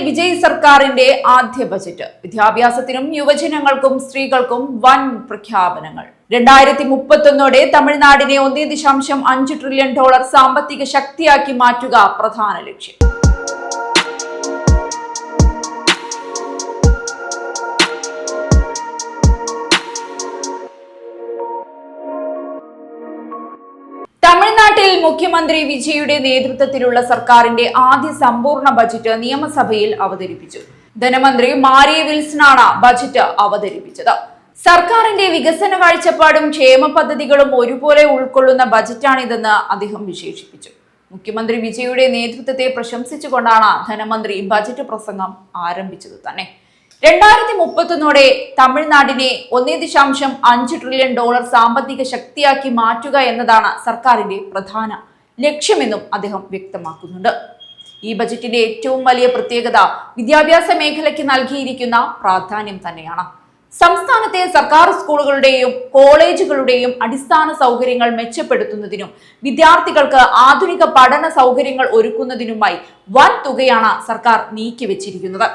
വിജയ് സർക്കാരിന്റെ ആദ്യ ബജറ്റ്. വിദ്യാഭ്യാസത്തിനും യുവജനങ്ങൾക്കും സ്ത്രീകൾക്കും വൻ പ്രഖ്യാപനങ്ങൾ. 2031 തമിഴ്നാടിനെ $1.5 ട്രില്യൺ സാമ്പത്തിക ശക്തിയാക്കി മാറ്റുക പ്രധാന ലക്ഷ്യം. തമിഴ്നാട്ടിൽ മുഖ്യമന്ത്രി വിജയുടെ നേതൃത്വത്തിലുള്ള സർക്കാരിന്റെ ആദ്യ സമ്പൂർണ്ണ ബജറ്റ് നിയമസഭയിൽ അവതരിപ്പിച്ചു. ധനമന്ത്രി മാരിയ വിൽസനാണ് ബജറ്റ് അവതരിപ്പിച്ചത്. സർക്കാരിന്റെ വികസന കാഴ്ചപ്പാടും ക്ഷേമ പദ്ധതികളും ഒരുപോലെ ഉൾക്കൊള്ളുന്ന ബജറ്റാണിതെന്ന് അദ്ദേഹം വിശേഷിപ്പിച്ചു. മുഖ്യമന്ത്രി വിജയുടെ നേതൃത്വത്തെ പ്രശംസിച്ചുകൊണ്ടാണ് ധനമന്ത്രി ബജറ്റ് പ്രസംഗം ആരംഭിച്ചത് തന്നെ. 2031 തമിഴ്നാടിനെ $1.5 ട്രില്യൺ സാമ്പത്തിക ശക്തിയാക്കി മാറ്റുക എന്നതാണ് സർക്കാരിന്റെ പ്രധാന ലക്ഷ്യമെന്നും അദ്ദേഹം വ്യക്തമാക്കുന്നുണ്ട്. ഈ ബജറ്റിന്റെ ഏറ്റവും വലിയ പ്രത്യേകത വിദ്യാഭ്യാസ മേഖലയ്ക്ക് നൽകിയിരിക്കുന്ന പ്രാധാന്യം തന്നെയാണ്. സംസ്ഥാനത്തെ സർക്കാർ സ്കൂളുകളുടെയും കോളേജുകളുടെയും അടിസ്ഥാന സൗകര്യങ്ങൾ മെച്ചപ്പെടുത്തുന്നതിനും വിദ്യാർത്ഥികൾക്ക് ആധുനിക പഠന സൗകര്യങ്ങൾ ഒരുക്കുന്നതിനുമായി വൻ തുകയാണ് സർക്കാർ നീക്കിവെച്ചിരിക്കുന്നത്.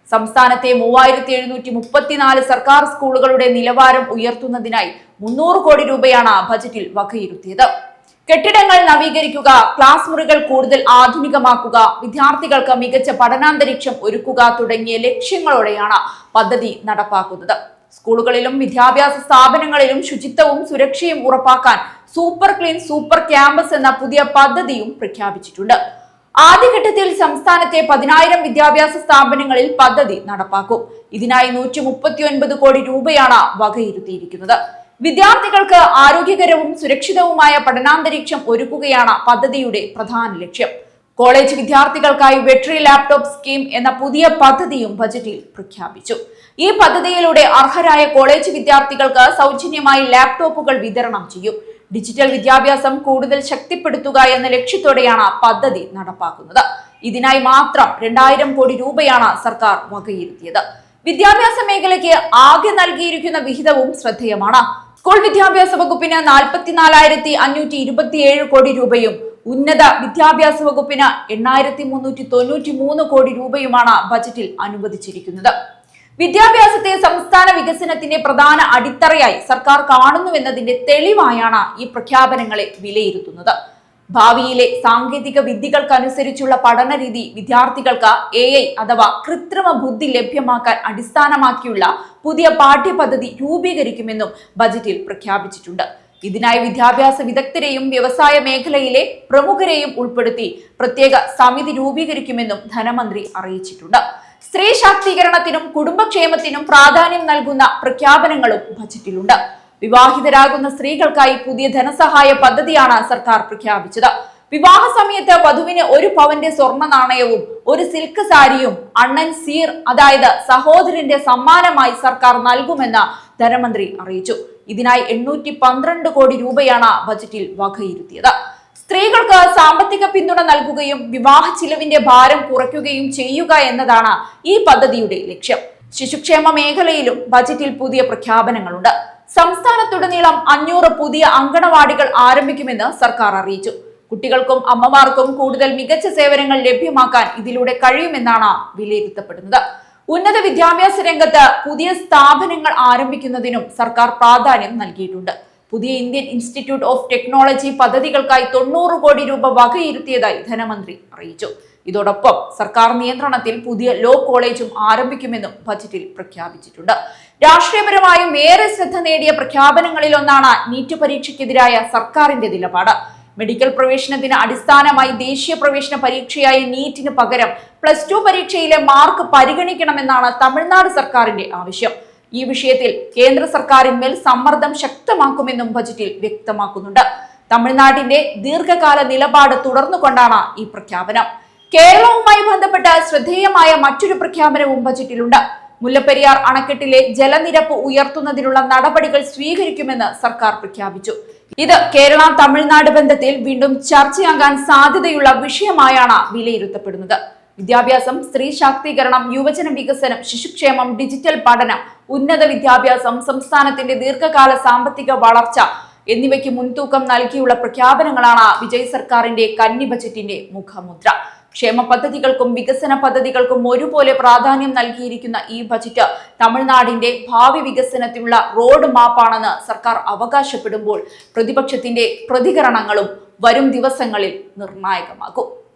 സംസ്ഥാനത്തെ 3734 സർക്കാർ സ്കൂളുകളുടെ നിലവാരം ഉയർത്തുന്നതിനായി 300 കോടി രൂപയാണ് ബജറ്റിൽ വകയിരുത്തിയത്. കെട്ടിടങ്ങൾ നവീകരിക്കുക, ക്ലാസ് മുറികൾ കൂടുതൽ ആധുനികമാക്കുക, വിദ്യാർത്ഥികൾക്ക് മികച്ച പഠനാന്തരീക്ഷം ഒരുക്കുക തുടങ്ങിയ ലക്ഷ്യങ്ങളോടെയാണ് പദ്ധതി നടപ്പാക്കുന്നത്. സ്കൂളുകളിലും വിദ്യാഭ്യാസ സ്ഥാപനങ്ങളിലും ശുചിത്വവും സുരക്ഷയും ഉറപ്പാക്കാൻ സൂപ്പർ ക്ലീൻ സൂപ്പർ ക്യാമ്പസ് എന്ന പുതിയ പദ്ധതിയും പ്രഖ്യാപിച്ചിട്ടുണ്ട്. ആദ്യഘട്ടത്തിൽ സംസ്ഥാനത്തെ 10,000 വിദ്യാഭ്യാസ സ്ഥാപനങ്ങളിൽ പദ്ധതി നടപ്പാക്കും. ഇതിനായി 139 കോടി രൂപയാണ് വകയിരുത്തിയിരിക്കുന്നത്. വിദ്യാർത്ഥികൾക്ക് ആരോഗ്യകരവും സുരക്ഷിതവുമായ പഠനാന്തരീക്ഷം ഒരുക്കുകയാണ് പദ്ധതിയുടെ പ്രധാന ലക്ഷ്യം. കോളേജ് വിദ്യാർത്ഥികൾക്കായി വെട്രി ലാപ്ടോപ്പ് സ്കീം എന്ന പുതിയ പദ്ധതിയും ബജറ്റിൽ പ്രഖ്യാപിച്ചു. ഈ പദ്ധതിയിലൂടെ അർഹരായ കോളേജ് വിദ്യാർത്ഥികൾക്ക് സൗജന്യമായി ലാപ്ടോപ്പുകൾ വിതരണം ചെയ്യും. ഡിജിറ്റൽ വിദ്യാഭ്യാസം കൂടുതൽ ശക്തിപ്പെടുത്തുക എന്ന ലക്ഷ്യത്തോടെയാണ് പദ്ധതി നടപ്പാക്കുന്നത്. ഇതിനായി മാത്രം 2000 കോടി രൂപയാണ് സർക്കാർ വകയിരുത്തിയത്. വിദ്യാഭ്യാസ മേഖലയ്ക്ക് ആകെ നൽകിയിരിക്കുന്ന വിഹിതവും ശ്രദ്ധേയമാണ്. സ്കൂൾ വിദ്യാഭ്യാസ വകുപ്പിന് 44,527 കോടി രൂപയും ഉന്നത വിദ്യാഭ്യാസ വകുപ്പിന് 8,393 കോടി രൂപയുമാണ് ബജറ്റിൽ അനുവദിച്ചിരിക്കുന്നത്. വിദ്യാഭ്യാസത്തെ സംസ്ഥാന വികസനത്തിന്റെ പ്രധാന അടിത്തറയായി സർക്കാർ കാണുന്നുവെന്നതിന്റെ തെളിവായാണ് ഈ പ്രഖ്യാപനങ്ങളെ വിലയിരുത്തുന്നത്. ഭാവിയിലെ സാങ്കേതിക വിദ്യകൾക്കനുസരിച്ചുള്ള പഠനരീതി വിദ്യാർത്ഥികൾക്ക് AI അഥവാ കൃത്രിമ ബുദ്ധി ലഭ്യമാക്കാൻ അടിസ്ഥാനമാക്കിയുള്ള പുതിയ പാഠ്യപദ്ധതി രൂപീകരിക്കുമെന്നും ബജറ്റിൽ പ്രഖ്യാപിച്ചിട്ടുണ്ട്. ഇതിനായി വിദ്യാഭ്യാസ വിദഗ്ധരെയും വ്യവസായ മേഖലയിലെ പ്രമുഖരെയും ഉൾപ്പെടുത്തി പ്രത്യേക സമിതി രൂപീകരിക്കുമെന്നും ധനമന്ത്രി അറിയിച്ചിട്ടുണ്ട്. സ്ത്രീ ശാക്തീകരണത്തിനും കുടുംബക്ഷേമത്തിനും പ്രാധാന്യം നൽകുന്ന പ്രഖ്യാപനങ്ങളും ബജറ്റിലുണ്ട്. വിവാഹിതരാകുന്ന സ്ത്രീകൾക്കായി പുതിയ ധനസഹായ പദ്ധതിയാണ് സർക്കാർ പ്രഖ്യാപിച്ചത്. വിവാഹ സമയത്ത് വധുവിന് 1 പവന്റെ സ്വർണ്ണ നാണയവും 1 സിൽക്ക് സാരിയും അണ്ണൻ സീർ അതായത് സഹോദരന്റെ സമ്മാനമായി സർക്കാർ നൽകുമെന്ന് ധനമന്ത്രി അറിയിച്ചു. ഇതിനായി 812 കോടി രൂപയാണ് ബജറ്റിൽ വകയിരുത്തിയത്. സ്ത്രീകൾക്ക് സാമ്പത്തിക പിന്തുണ നൽകുകയും വിവാഹ ചിലവിന്റെ ഭാരം കുറയ്ക്കുകയും ചെയ്യുക എന്നതാണ് ഈ പദ്ധതിയുടെ ലക്ഷ്യം. ശിശുക്ഷേമ മേഖലയിലും ബജറ്റിൽ പുതിയ പ്രഖ്യാപനങ്ങളുണ്ട്. സംസ്ഥാനത്തുടനീളം 500 പുതിയ അങ്കണവാടികൾ ആരംഭിക്കുമെന്ന് സർക്കാർ അറിയിച്ചു. കുട്ടികൾക്കും അമ്മമാർക്കും കൂടുതൽ മികച്ച സേവനങ്ങൾ ലഭ്യമാക്കാൻ ഇതിലൂടെ കഴിയുമെന്നാണ് വിലയിരുത്തപ്പെടുന്നത്. ഉന്നത വിദ്യാഭ്യാസ രംഗത്ത് പുതിയ സ്ഥാപനങ്ങൾ ആരംഭിക്കുന്നതിനും സർക്കാർ പ്രാധാന്യം നൽകിയിട്ടുണ്ട്. പുതിയ ഇന്ത്യൻ ഇൻസ്റ്റിറ്റ്യൂട്ട് ഓഫ് ടെക്നോളജി പദ്ധതികൾക്കായി 90 കോടി രൂപ വകയിരുത്തിയതായി ധനമന്ത്രി അറിയിച്ചു. ഇതോടൊപ്പം സർക്കാർ നിയന്ത്രണത്തിൽ പുതിയ ലോ കോളേജും ആരംഭിക്കുമെന്നും ബജറ്റിൽ പ്രഖ്യാപിച്ചിട്ടുണ്ട്. രാഷ്ട്രീയപരമായും ഏറെ ശ്രദ്ധ നേടിയ പ്രഖ്യാപനങ്ങളിലൊന്നാണ് നീറ്റ് പരീക്ഷയ്ക്കെതിരായ സർക്കാരിന്റെ നിലപാട്. മെഡിക്കൽ പ്രവേശനത്തിന് അടിസ്ഥാനമായി ദേശീയ പ്രവേശന പരീക്ഷയായ നീറ്റിന് പകരം +2 പരീക്ഷയിലെ മാർക്ക് പരിഗണിക്കണമെന്നാണ് തമിഴ്നാട് സർക്കാരിന്റെ ആവശ്യം. ഈ വിഷയത്തിൽ കേന്ദ്ര സർക്കാരിന്മേൽ സമ്മർദ്ദം ശക്തമാക്കുമെന്നും ബജറ്റിൽ വ്യക്തമാക്കുന്നുണ്ട്. തമിഴ്നാടിന്റെ ദീർഘകാല നിലപാട് തുടർന്നുകൊണ്ടാണ് ഈ പ്രഖ്യാപനം. കേരളവുമായി ബന്ധപ്പെട്ട ശ്രദ്ധേയമായ മറ്റൊരു പ്രഖ്യാപനവും ബജറ്റിലുണ്ട്. മുല്ലപ്പെരിയാർ അണക്കെട്ടിലെ ജലനിരപ്പ് ഉയർത്തുന്നതിനുള്ള നടപടികൾ സ്വീകരിക്കുമെന്ന് സർക്കാർ പ്രഖ്യാപിച്ചു. ഇത് കേരള തമിഴ്നാട് ബന്ധത്തിൽ വീണ്ടും ചർച്ചയാകാൻ സാധ്യതയുള്ള വിഷയമായാണ് വിലയിരുത്തപ്പെടുന്നത്. വിദ്യാഭ്യാസം, സ്ത്രീ ശാക്തീകരണം, യുവജന വികസനം, ശിശുക്ഷേമം, ഡിജിറ്റൽ പഠനം, ഉന്നത വിദ്യാഭ്യാസം, സംസ്ഥാനത്തിന്റെ ദീർഘകാല സാമ്പത്തിക വളർച്ച എന്നിവയ്ക്ക് മുൻതൂക്കം നൽകിയുള്ള പ്രഖ്യാപനങ്ങളാണ് വിജയ് സർക്കാരിന്റെ കന്നി ബജറ്റിന്റെ മുഖമുദ്ര. ക്ഷേമ പദ്ധതികൾക്കും വികസന പദ്ധതികൾക്കും ഒരുപോലെ പ്രാധാന്യം നൽകിയിരിക്കുന്ന ഈ ബജറ്റ് തമിഴ്നാടിന്റെ ഭാവി വികസനത്തിനുള്ള റോഡ് മാപ്പാണെന്ന് സർക്കാർ അവകാശപ്പെടുമ്പോൾ പ്രതിപക്ഷത്തിന്റെ പ്രതികരണങ്ങളും വരും ദിവസങ്ങളിൽ നിർണായകമാകും.